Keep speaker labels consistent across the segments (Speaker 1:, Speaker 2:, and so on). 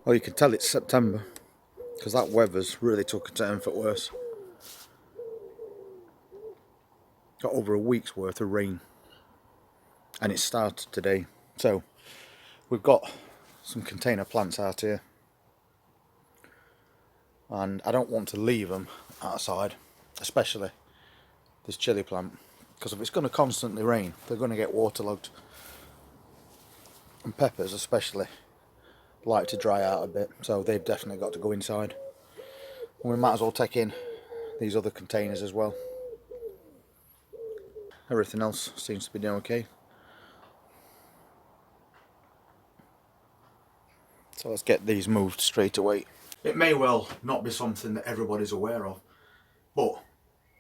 Speaker 1: Well, you can tell it's September because that weather's really took a turn for worse. Got over a week's worth of rain and it started today. So we've got some container plants out here and I don't want to leave them outside, especially this chilli plant, because if it's going to constantly rain they're going to get waterlogged, and peppers especially like to dry out a bit, so they've definitely got to go inside. And we might as well take in these other containers as well. Everything else seems to be doing okay. So let's get these moved straight away. It may well not be something that everybody's aware of, but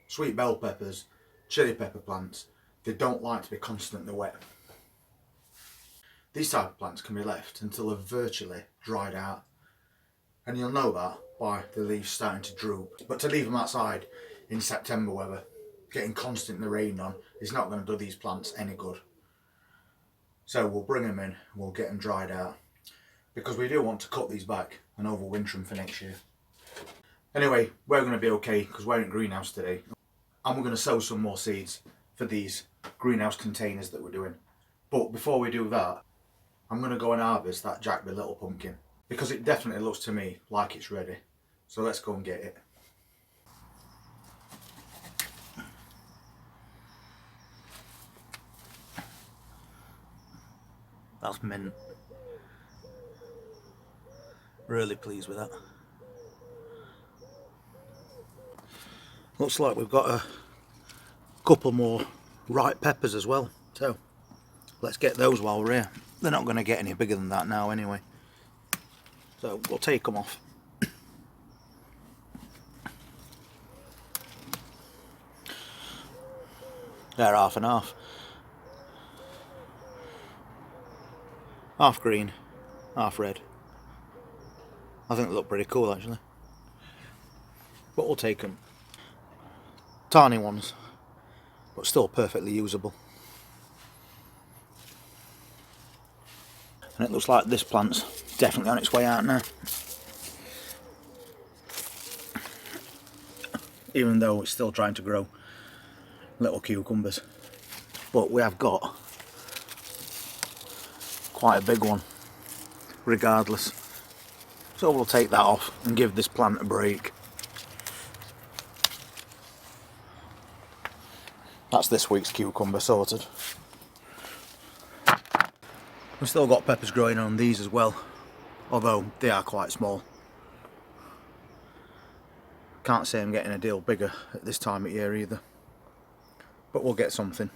Speaker 1: sweet bell peppers, chilli pepper plants, they don't like to be constantly wet. These type of plants can be left until they're virtually dried out, and you'll know that by the leaves starting to droop. But to leave them outside in September weather, getting constantly rained on, is not going to do these plants any good. So we'll bring them in, we'll get them dried out, because we do want to cut these back and overwinter them for next year. Anyway, we're going to be okay because we're in greenhouse today, and we're going to sow some more seeds for these greenhouse containers that we're doing. But before we do that, I'm going to go and harvest that Jackby little pumpkin, because it definitely looks to me like it's ready. So let's go and get it. That's mint. Really pleased with that. Looks like we've got a couple more ripe peppers as well, so let's get those while we're here. They're not going to get any bigger than that now anyway, so we'll take them off. They're half and half. Half green, half red. I think they look pretty cool actually, but we'll take them. Tiny ones, but still perfectly usable. And it looks like this plant's definitely on its way out now, even though it's still trying to grow little cucumbers. But we have got quite a big one regardless, so we'll take that off and give this plant a break. That's this week's cucumber sorted. We've still got peppers growing on these as well, although they are quite small. Can't say I'm getting a deal bigger at this time of year either, but we'll get something.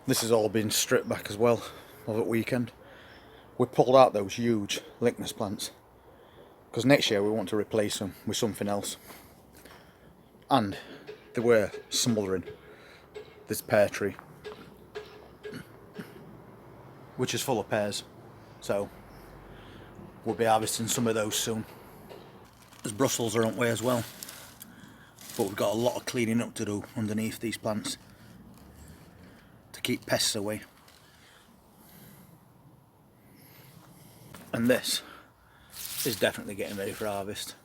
Speaker 1: This has all been stripped back as well over the weekend. We pulled out those huge Lychnis plants because next year we want to replace them with something else. And they were smouldering this pear tree, which is full of pears, so we'll be harvesting some of those soon. There's Brussels aren't we as well, but we've got a lot of cleaning up to do underneath these plants to keep pests away. And this is definitely getting ready for harvest.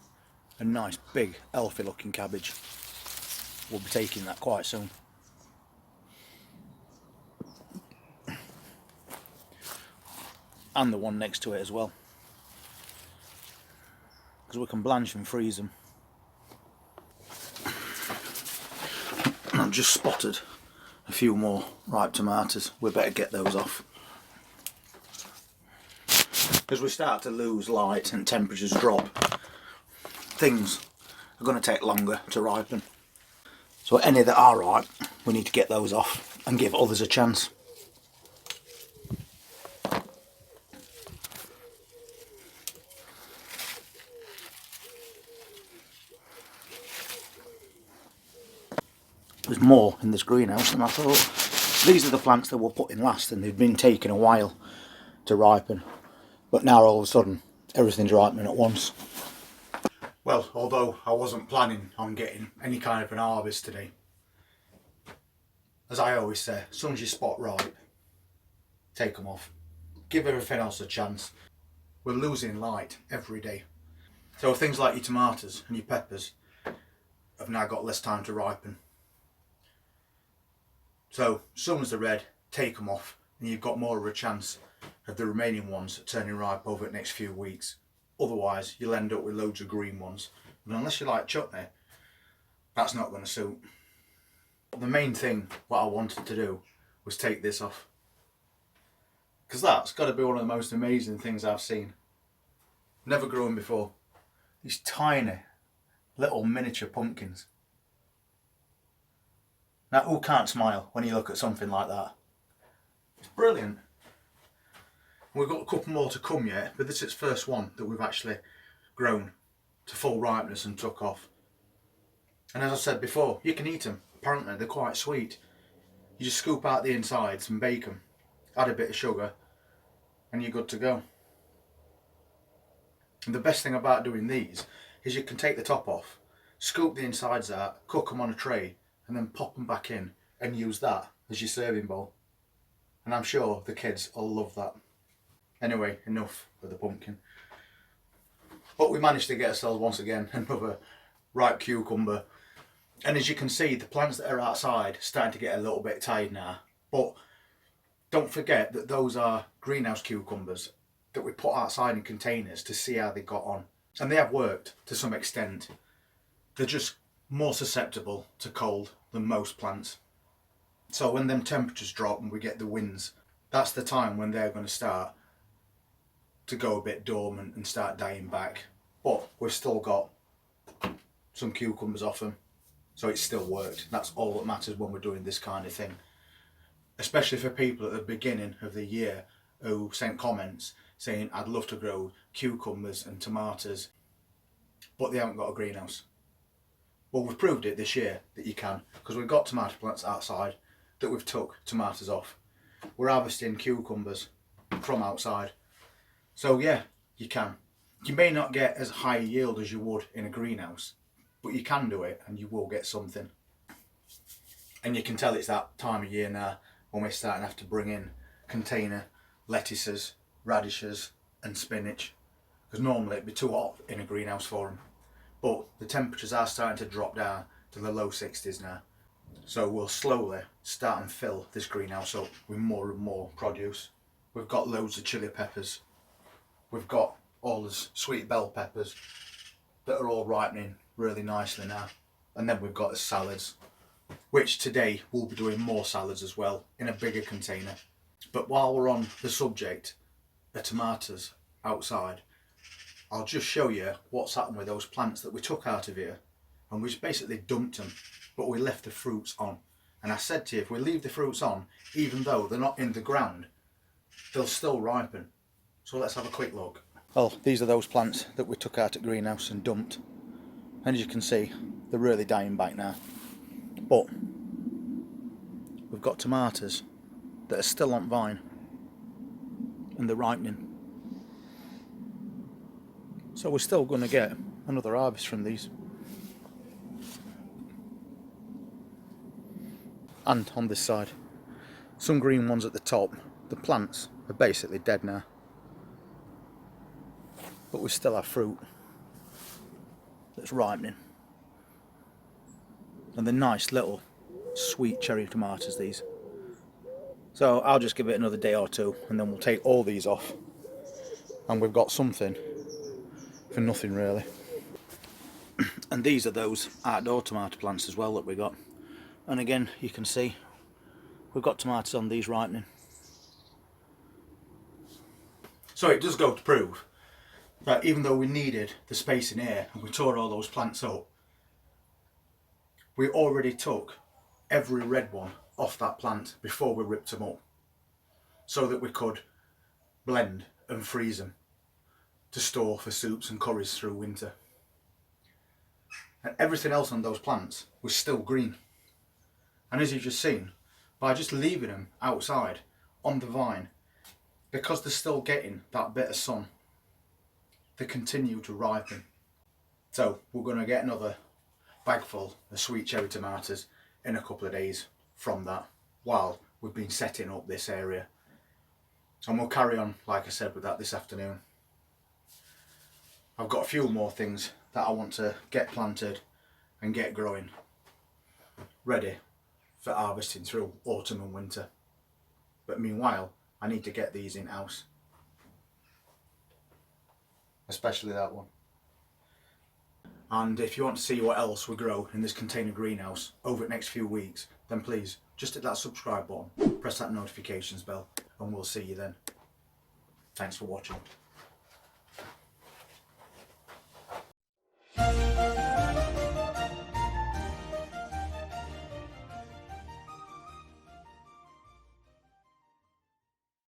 Speaker 1: A nice big healthy looking cabbage. We'll be taking that quite soon. And the one next to it as well, because we can blanch and freeze them. And I've just spotted a few more ripe tomatoes. We better get those off. As we start to lose light and temperatures drop, things are going to take longer to ripen. So any that are ripe, we need to get those off and give others a chance. There's more in this greenhouse than I thought. These are the plants that were put in last and they've been taking a while to ripen. But now all of a sudden everything's ripening at once. Well, although I wasn't planning on getting any kind of an harvest today, as I always say, as soon as you spot ripe, take them off. Give everything else a chance. we're losing light every day. So things like your tomatoes and your peppers have now got less time to ripen. So as soon as they're red, take them off, and you've got more of a chance of the remaining ones turning ripe over the next few weeks. Otherwise you'll end up with loads of green ones, and unless you like chutney, that's not going to suit. The main thing what I wanted to do was take this off, because that's got to be one of the most amazing things I've seen. Never grown before. These tiny little miniature pumpkins. Now who can't smile when you look at something like that? It's brilliant. We've got a couple more to come yet, but this is the first one that we've actually grown to full ripeness and took off. And as I said before, you can eat them. Apparently they're quite sweet. You just scoop out the insides and bake them, add a bit of sugar, and you're good to go. And the best thing about doing these is you can take the top off, scoop the insides out, cook them on a tray, and then pop them back in and use that as your serving bowl. And I'm sure the kids will love that. Anyway, enough of the pumpkin. But we managed to get ourselves once again another ripe cucumber. And as you can see, the plants that are outside are starting to get a little bit tired now. But don't forget that those are greenhouse cucumbers that we put outside in containers to see how they got on. And they have worked to some extent. They're just more susceptible to cold than most plants. So when them temperatures drop and we get the winds, that's the time when they're going to start to go a bit dormant and start dying back. But we've still got some cucumbers off them, so it still worked. That's all that matters when we're doing this kind of thing. Especially for people at the beginning of the year who sent comments saying, I'd love to grow cucumbers and tomatoes, but they haven't got a greenhouse. Well, we've proved it this year that you can, because we've got tomato plants outside that we've took tomatoes off. We're harvesting cucumbers from outside. So yeah, you can. You may not get as high a yield as you would in a greenhouse, but you can do it and you will get something. And you can tell it's that time of year now when we're starting to have to bring in container lettuces, radishes and spinach, because normally it'd be too hot in a greenhouse for them. But the temperatures are starting to drop down to the low 60s now. So we'll slowly start and fill this greenhouse up with more and more produce. We've got loads of chili peppers. We've got all those sweet bell peppers that are all ripening really nicely now. And then we've got the salads, which today we'll be doing more salads as well in a bigger container. But while we're on the subject of tomatoes outside, I'll just show you what's happened with those plants that we took out of here. And we just basically dumped them, but we left the fruits on. And I said to you, if we leave the fruits on, even though they're not in the ground, they'll still ripen. So let's have a quick look. Well, these are those plants that we took out at greenhouse and dumped. And as you can see, they're really dying back now. But we've got tomatoes that are still on vine and they're ripening. So we're still going to get another harvest from these. And on this side, some green ones at the top. The plants are basically dead now, but we still have fruit that's ripening, and they're nice little sweet cherry tomatoes, these. So I'll just give it another day or two and then we'll take all these off, and we've got something for nothing really. And these are those outdoor tomato plants as well that we got. And again, you can see we've got tomatoes on these ripening. So it does go to prove that even though we needed the space in here and we tore all those plants up, we already took every red one off that plant before we ripped them up, so that we could blend and freeze them to store for soups and curries through winter. And everything else on those plants was still green. And as you've just seen, by just leaving them outside on the vine, because they're still getting that bit of sun, they continue to ripen. So we're going to get another bag full of sweet cherry tomatoes in a couple of days from that, while we've been setting up this area. And we'll carry on, like I said, with that this afternoon. I've got a few more things that I want to get planted and get growing, ready for harvesting through autumn and winter. But meanwhile, I need to get these in-house. Especially that one. And if you want to see what else we grow in this container greenhouse over the next few weeks, then please just hit that subscribe button, press that notifications bell, and we'll see you then. Thanks for watching.